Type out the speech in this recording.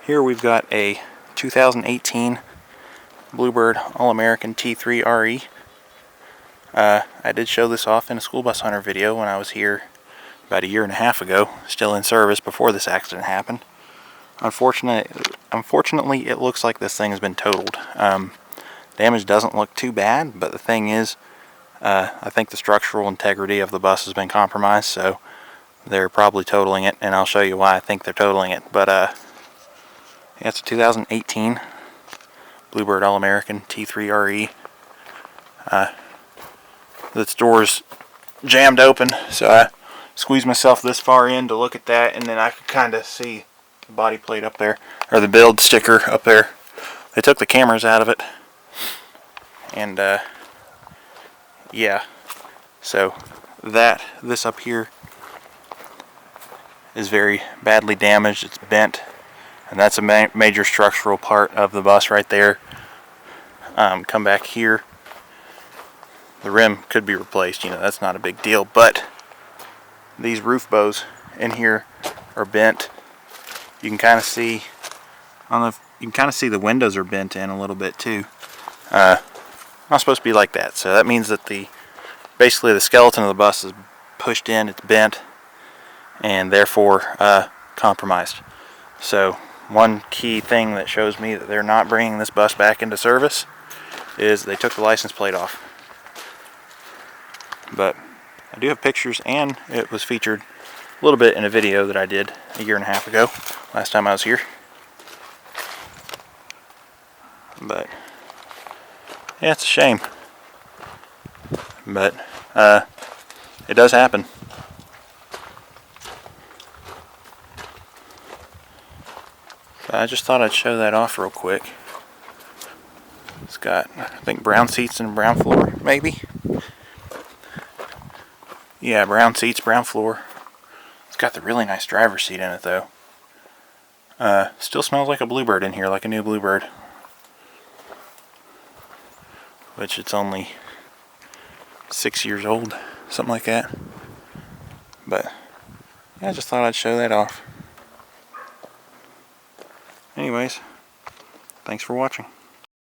Here we've got a 2018 Bluebird All-American T3 RE. I did show this off in a school bus hunter video when I was here about a year and a half ago, still in service before this accident happened. Unfortunately, it looks like this thing has been totaled. Damage doesn't look too bad, but the thing is, I think the structural integrity of the bus has been compromised, so they're probably totaling it, and I'll show you why I think they're totaling it. But yeah, it's a 2018 Bluebird All-American T3 RE. The door's jammed open, so I squeezed myself this far in to look at that, and then I could kind of see the body plate up there, or the build sticker up there. They took the cameras out of it, and yeah, so this up here is very badly damaged. It's bent, and that's a major structural part of the bus right there. Come back here, the rim could be replaced, you know, that's not a big deal, but these roof bows in here are bent. You can kind of see the windows are bent in a little bit too. Not supposed to be like that, so that means that basically the skeleton of the bus is pushed in, it's bent, and therefore compromised. So one key thing that shows me that they're not bringing this bus back into service is they took the license plate off. But I do have pictures, and it was featured a little bit in a video that I did a year and a half ago, last time I was here. But yeah, it's a shame, but it does happen. So I just thought I'd show that off real quick. It's got, I think, brown seats and brown floor, maybe. Yeah, brown seats, brown floor. It's got the really nice driver's seat in it, though. Still smells like a Bluebird in here, like a new Bluebird. Which it's only 6 years old, something like that. But yeah, I just thought I'd show that off. Anyways, thanks for watching.